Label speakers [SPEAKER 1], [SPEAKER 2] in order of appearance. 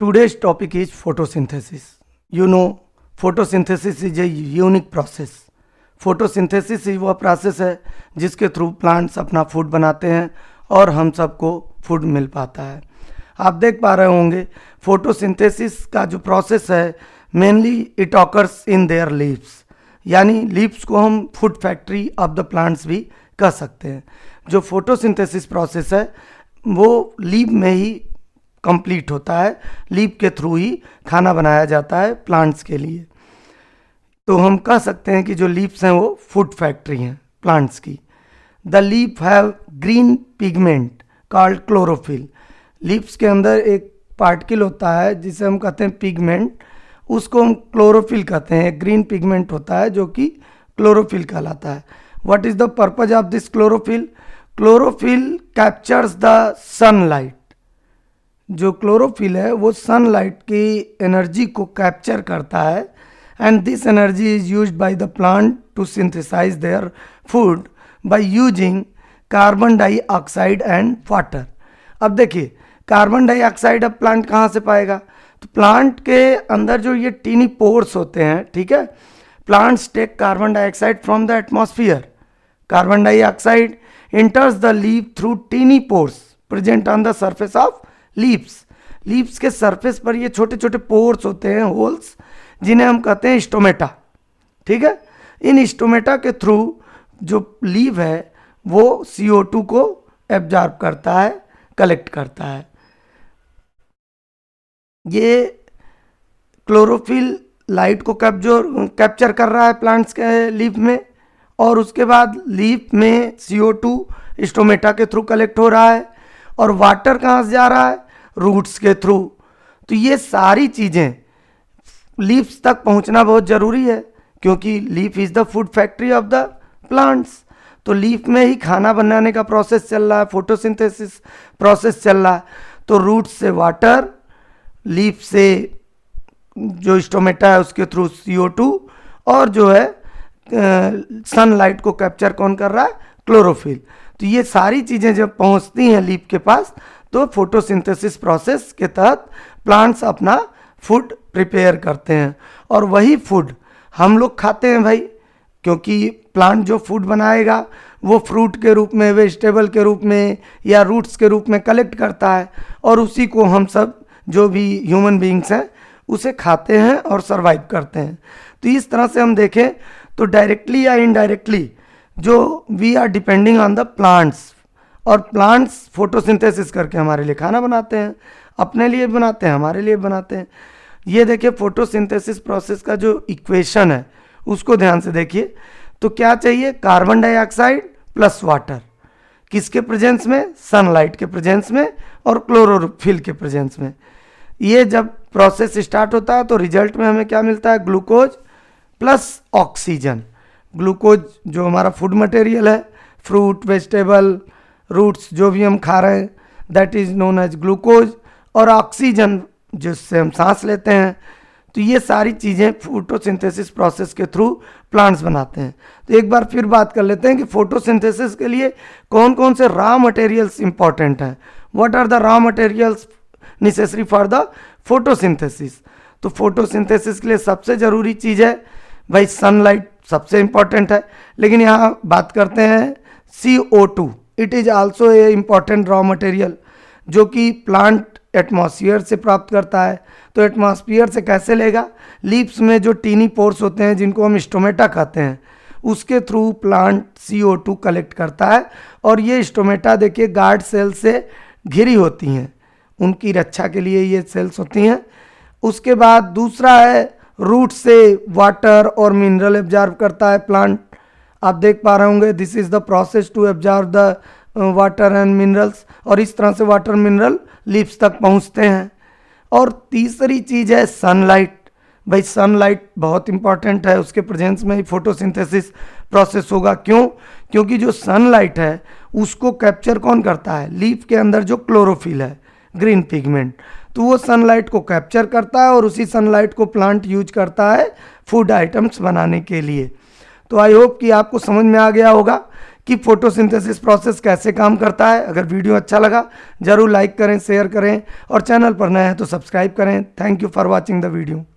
[SPEAKER 1] Today's topic is photosynthesis. You know, photosynthesis is a unique process. Photosynthesis ही वह process है जिसके through plants अपना फूड बनाते हैं और हम सबको फूड मिल पाता है। आप देख पा रहे होंगे फोटोसिंथेसिस का जो प्रोसेस है mainly it occurs in their leaves, यानी लीव्स को हम food factory of the plants भी कह सकते हैं। जो फोटोसिंथेसिस प्रोसेस है वो लीव में ही कंप्लीट होता है, लीव के थ्रू ही खाना बनाया जाता है प्लांट्स के लिए। तो हम कह सकते हैं कि जो लीव्स हैं वो फूड फैक्ट्री हैं प्लांट्स की। The leaf have green pigment called chlorophyll. Leaves के अंदर एक पार्टिकल होता है जिसे हम कहते हैं पिगमेंट, उसको हम क्लोरोफिल कहते हैं। ग्रीन पिगमेंट होता है जो कि क्लोरोफिल कहलाता है। What is the purpose of this chlorophyll? Chlorophyll captures the sunlight. जो क्लोरोफिल है वो सनलाइट की एनर्जी को कैप्चर करता है and this energy is used by the plant to synthesize their food by using carbon dioxide and water. अब देखिए carbon dioxide अब प्लांट कहाँ से पाएगा? तो प्लांट के अंदर जो ये टीनी पोर्स होते हैं, ठीक है, plants take carbon dioxide from the atmosphere. Carbon dioxide enters the leaf through teeny pores present on the surface of leaves। Leaves के सरफेस पर ये छोटे छोटे पोर्स होते हैं, होल्स, जिन्हें हम कहते हैं स्टोमेटा। ठीक है, इन स्टोमेटा के थ्रू जो लीव है वो CO2 को एब्जॉर्ब करता है, कलेक्ट करता है। ये क्लोरोफिल लाइट को कैप्चर कर रहा है प्लांट्स के लीफ में, और उसके बाद लीफ में CO2 स्टोमेटा के थ्रू कलेक्ट हो रहा है, और वाटर कहाँ से जा रहा है? रूट्स के थ्रू। तो ये सारी चीज़ें लीव्स तक पहुंचना बहुत ज़रूरी है क्योंकि leaf is the food factory of the plants. तो लीफ में ही खाना बनाने का प्रोसेस चल रहा है, फोटोसिंथेसिस प्रोसेस चल रहा है। तो रूट्स से वाटर, लीफ से जो स्टोमेटा है उसके थ्रू CO2, और जो है सनलाइट को कैप्चर कौन कर रहा है? क्लोरोफिल। तो ये सारी चीज़ें जब पहुंचती हैं लीफ के पास तो फोटोसिंथेसिस प्रोसेस के तहत प्लांट्स अपना फूड प्रिपेयर करते हैं, और वही फूड हम लोग खाते हैं भाई, क्योंकि प्लांट जो फूड बनाएगा वो फ्रूट के रूप में, वेजिटेबल के रूप में या रूट्स के रूप में कलेक्ट करता है, और उसी को हम सब जो भी ह्यूमन बीइंग्स हैं उसे खाते हैं और सरवाइव करते हैं। तो इस तरह से हम देखें तो डायरेक्टली या इनडायरेक्टली जो we are depending on the plants, और प्लांट्स फोटोसिंथेसिस करके हमारे लिए खाना बनाते हैं, अपने लिए बनाते हैं, हमारे लिए बनाते हैं। ये देखिए फोटोसिंथेसिस प्रोसेस का जो इक्वेशन है उसको ध्यान से देखिए। तो क्या चाहिए? कार्बन डाइऑक्साइड प्लस वाटर, किसके प्रेजेंस में? सनलाइट के प्रेजेंस में और क्लोरोफिल के प्रेजेंस में। ये जब प्रोसेस स्टार्ट होता है तो रिजल्ट में हमें क्या मिलता है? Glucose plus oxygen. ग्लूकोज जो हमारा फूड मटेरियल है, फ्रूट, वेजिटेबल, रूट्स जो भी हम खा रहे हैं, that is known as glucose, और ऑक्सीजन जिससे हम सांस लेते हैं। तो ये सारी चीज़ें फोटोसिंथेसिस प्रोसेस के थ्रू प्लांट्स बनाते हैं। तो एक बार फिर बात कर लेते हैं कि फोटोसिंथेसिस के लिए कौन कौन से रॉ मटेरियल्स इंपॉर्टेंट हैं। What are the raw materials necessary for the photosynthesis? तो फोटोसिंथेसिस के लिए सबसे ज़रूरी चीज़ है भाई सनलाइट, सबसे इंपॉर्टेंट है। लेकिन यहाँ बात करते हैं CO2, it is also a important raw material जो कि प्लांट एटमॉस्फेयर से प्राप्त करता है। तो एटमॉस्फेयर से कैसे लेगा? लीव्स में जो टीनी पोर्स होते हैं जिनको हम स्टोमेटा कहते हैं, उसके थ्रू प्लांट CO2 कलेक्ट करता है, और ये स्टोमेटा देखिए गार्ड सेल से घिरी होती हैं, उनकी रक्षा के लिए ये सेल्स होती हैं। उसके बाद दूसरा है रूट से वाटर और मिनरल एब्जॉर्ब करता है प्लांट। आप देख पा रहे होंगे this is the process to absorb the water and minerals, और इस तरह से वाटर मिनरल लीव्स तक पहुंचते हैं। और तीसरी चीज़ है सनलाइट। भाई सनलाइट बहुत इंपॉर्टेंट है, उसके प्रेजेंस में ही फोटोसिंथेसिस प्रोसेस होगा। क्यों? क्योंकि जो सनलाइट है उसको कैप्चर कौन करता है? लीफ के अंदर जो क्लोरोफिल है, ग्रीन पिगमेंट, तो वो सनलाइट को कैप्चर करता है और उसी सनलाइट को प्लांट यूज करता है फूड आइटम्स बनाने के लिए। तो आई होप कि आपको समझ में आ गया होगा कि फोटोसिंथेसिस प्रोसेस कैसे काम करता है। अगर वीडियो अच्छा लगा ज़रूर लाइक करें, शेयर करें और चैनल पर नए हैं तो सब्सक्राइब करें। Thank you for watching the video.